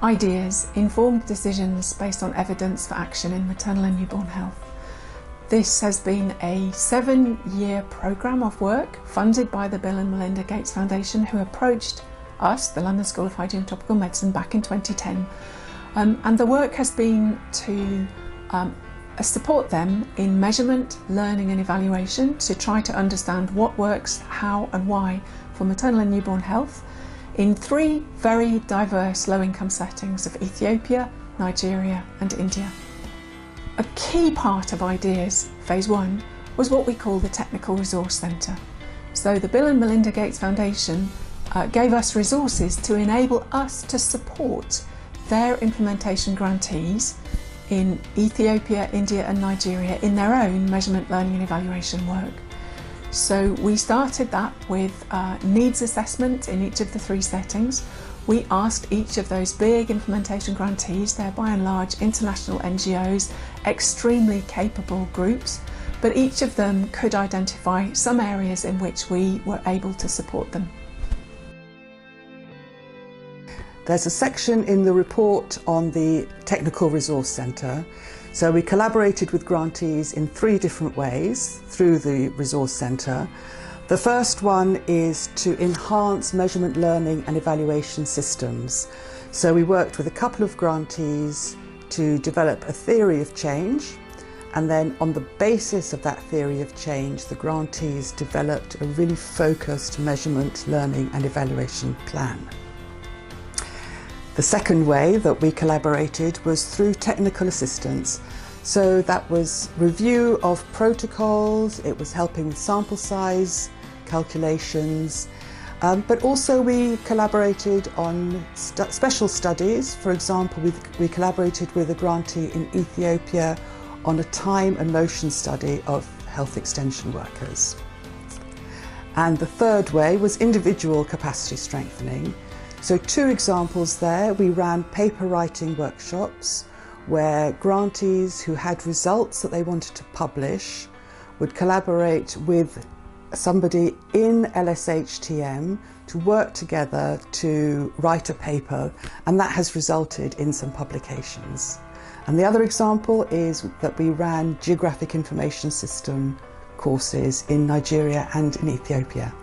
Ideas, informed decisions based on evidence for action in maternal and newborn health. This has been a 7-year programme of work funded by the Bill and Melinda Gates Foundation, who approached us, the London School of Hygiene and Tropical Medicine, back in 2010. And the work has been to support them in measurement, learning and evaluation to try to understand what works, how and why for maternal and newborn health in 3 very diverse low-income settings of Ethiopia, Nigeria and India. A key part of Ideas, phase 1, was what we call the Technical Resource Centre. So the Bill and Melinda Gates Foundation gave us resources to enable us to support their implementation grantees in Ethiopia, India and Nigeria in their own measurement, learning and evaluation work. So we started that with needs assessment in each of the 3 settings. We asked each of those big implementation grantees, they're by and large international NGOs, extremely capable groups, but each of them could identify some areas in which we were able to support them. There's a section in the report on the Technical Resource Centre. So we collaborated with grantees in 3 different ways through the Resource Centre. The first one is to enhance measurement, learning and evaluation systems. So we worked with a couple of grantees to develop a theory of change, and then on the basis of that theory of change, the grantees developed a really focused measurement, learning and evaluation plan. The second way that we collaborated was through technical assistance. So that was review of protocols, it was helping with sample size calculations, but also we collaborated on special studies. For example, we collaborated with a grantee in Ethiopia on a time and motion study of health extension workers. And the third way was individual capacity strengthening. So 2 examples there. We ran paper writing workshops where grantees who had results that they wanted to publish would collaborate with somebody in LSHTM to work together to write a paper, and that has resulted in some publications. And the other example is that we ran geographic information system courses in Nigeria and in Ethiopia.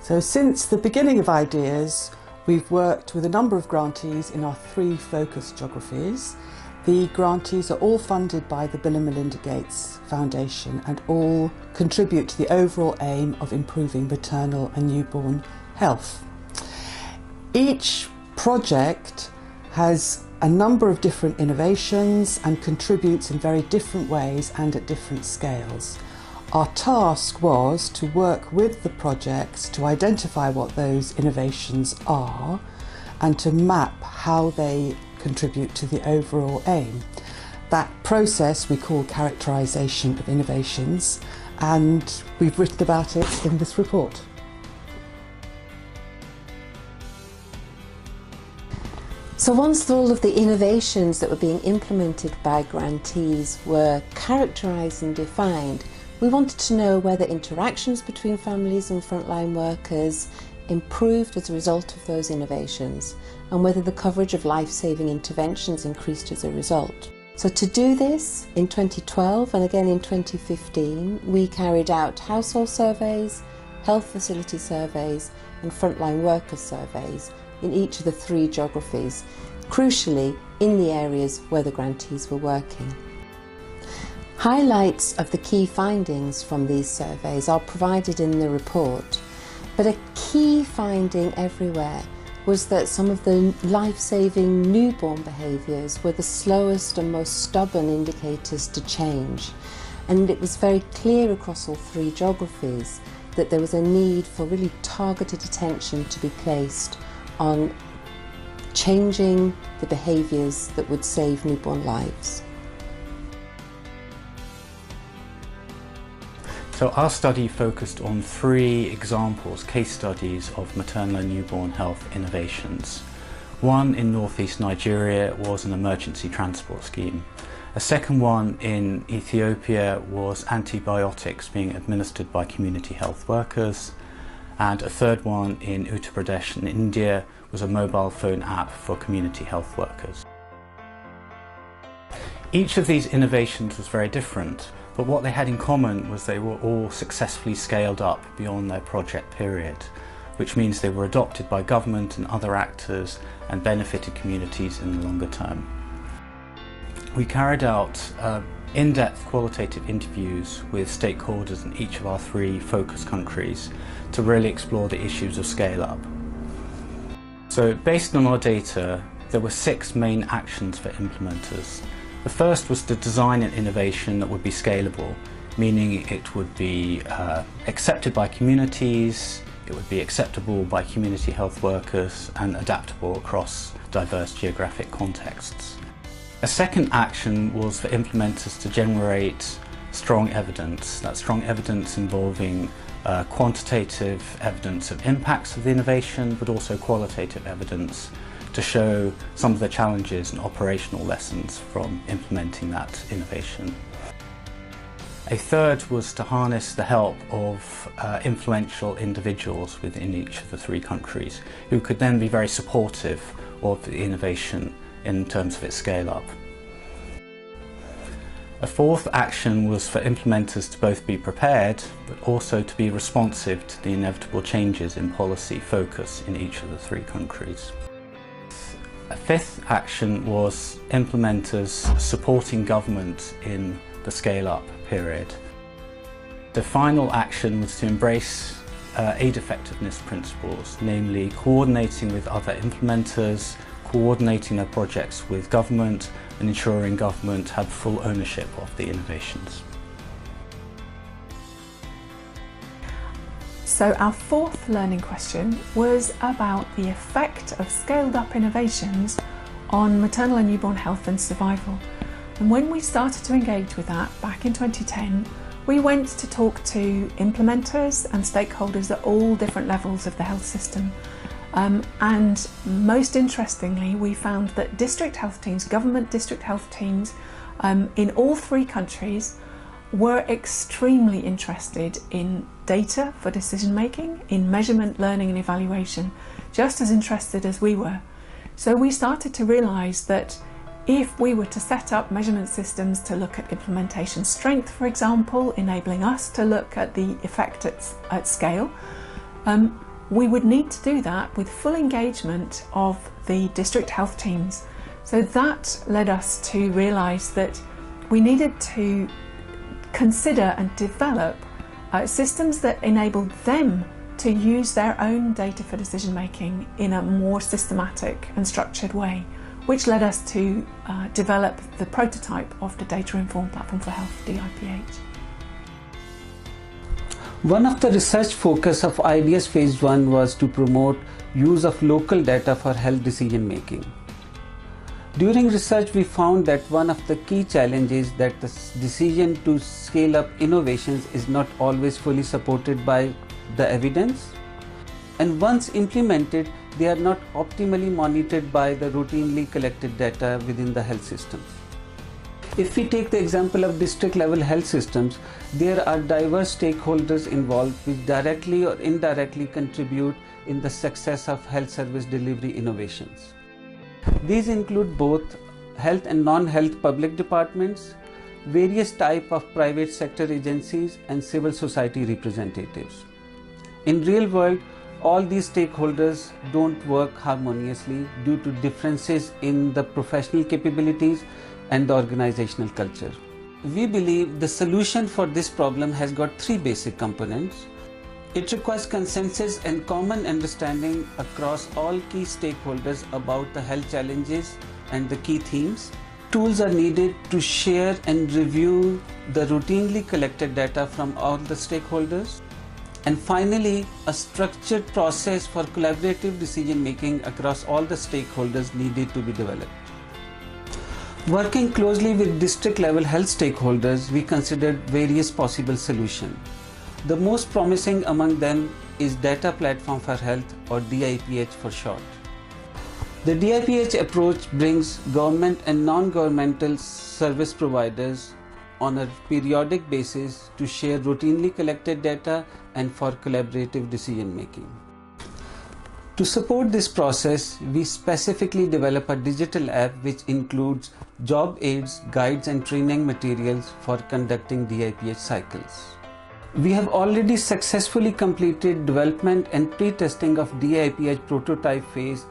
So since the beginning of Ideas, we've worked with a number of grantees in our 3 focus geographies. The grantees are all funded by the Bill and Melinda Gates Foundation and all contribute to the overall aim of improving maternal and newborn health. Each project has a number of different innovations and contributes in very different ways and at different scales. Our task was to work with the projects to identify what those innovations are and to map how they contribute to the overall aim. That process we call Characterization of Innovations, and we've written about it in this report. So once all of the innovations that were being implemented by grantees were characterised and defined, we wanted to know whether interactions between families and frontline workers improved as a result of those innovations, and whether the coverage of life-saving interventions increased as a result. So to do this, in 2012 and again in 2015, we carried out household surveys, health facility surveys and frontline worker surveys in each of the 3 geographies, crucially in the areas where the grantees were working. Highlights of the key findings from these surveys are provided in the report, but a key finding everywhere was that some of the life-saving newborn behaviours were the slowest and most stubborn indicators to change, and it was very clear across all 3 geographies that there was a need for really targeted attention to be placed on changing the behaviours that would save newborn lives. So our study focused on 3 examples, case studies of maternal and newborn health innovations. One in northeast Nigeria was an emergency transport scheme. A second one in Ethiopia was antibiotics being administered by community health workers. and a third one in Uttar Pradesh in India was a mobile phone app for community health workers. Each of these innovations was very different, but what they had in common was they were all successfully scaled up beyond their project period, which means they were adopted by government and other actors and benefited communities in the longer term. We carried out in-depth qualitative interviews with stakeholders in each of our 3 focus countries to really explore the issues of scale-up. So based on our data, there were 6 main actions for implementers. The first was to design an innovation that would be scalable, meaning it would be accepted by communities, it would be acceptable by community health workers and adaptable across diverse geographic contexts. A second action was for implementers to generate strong evidence. That's strong evidence involving quantitative evidence of impacts of the innovation, but also qualitative evidence to show some of the challenges and operational lessons from implementing that innovation. A third was to harness the help of influential individuals within each of the 3 countries who could then be very supportive of the innovation in terms of its scale-up. A fourth action was for implementers to both be prepared but also to be responsive to the inevitable changes in policy focus in each of the 3 countries. A fifth action was implementers supporting government in the scale-up period. The final action was to embrace aid effectiveness principles, namely coordinating with other implementers, coordinating their projects with government and ensuring government had full ownership of the innovations. So our 4th learning question was about the effect of scaled up innovations on maternal and newborn health and survival. And when we started to engage with that back in 2010, we went to talk to implementers and stakeholders at all different levels of the health system. And most interestingly, we found that district health teams, government district health teams in all 3 countries were extremely interested in data for decision making, in measurement, learning and evaluation, just as interested as we were. So we started to realise that if we were to set up measurement systems to look at implementation strength, for example, enabling us to look at the effect at scale, we would need to do that with full engagement of the district health teams. So that led us to realise that we needed to consider and develop systems that enabled them to use their own data for decision making in a more systematic and structured way, which led us to develop the prototype of the Data Informed Platform for Health, DIPH. One of the research focus of IDS Phase 1 was to promote use of local data for health decision making. During research, we found that one of the key challenges that the decision to scale up innovations is not always fully supported by the evidence, and once implemented, they are not optimally monitored by the routinely collected data within the health systems. If we take the example of district level health systems, there are diverse stakeholders involved which directly or indirectly contribute in the success of health service delivery innovations. These include both health and non-health public departments, various types of private sector agencies and civil society representatives. In real world, all these stakeholders don't work harmoniously due to differences in the professional capabilities and the organizational culture. We believe the solution for this problem has got 3 basic components. It requires consensus and common understanding across all key stakeholders about the health challenges and the key themes. Tools are needed to share and review the routinely collected data from all the stakeholders. And finally, a structured process for collaborative decision making across all the stakeholders needed to be developed. Working closely with district level health stakeholders, we considered various possible solutions. The most promising among them is Data Platform for Health, or DIPH for short. The DIPH approach brings government and non-governmental service providers on a periodic basis to share routinely collected data and for collaborative decision making. To support this process, we specifically develop a digital app which includes job aids, guides and training materials for conducting DIPH cycles. We have already successfully completed development and pre-testing of DIPH prototype phase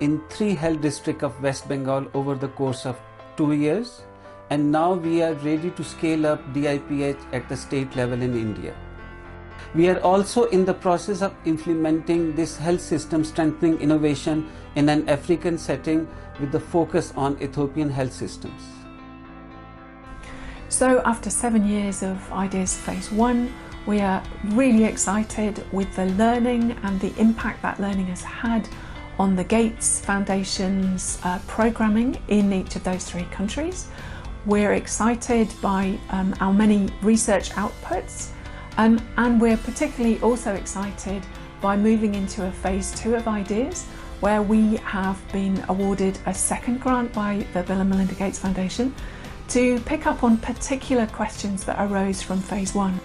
in 3 health districts of West Bengal over the course of 2 years, and now we are ready to scale up DIPH at the state level in India. We are also in the process of implementing this health system strengthening innovation in an African setting with the focus on Ethiopian health systems. So after 7 years of IDEAS Phase 1, we are really excited with the learning and the impact that learning has had on the Gates Foundation's programming in each of those 3 countries. We're excited by our many research outputs, and we're particularly also excited by moving into a Phase 2 of IDEAS, where we have been awarded a second grant by the Bill and Melinda Gates Foundation to pick up on particular questions that arose from Phase 1.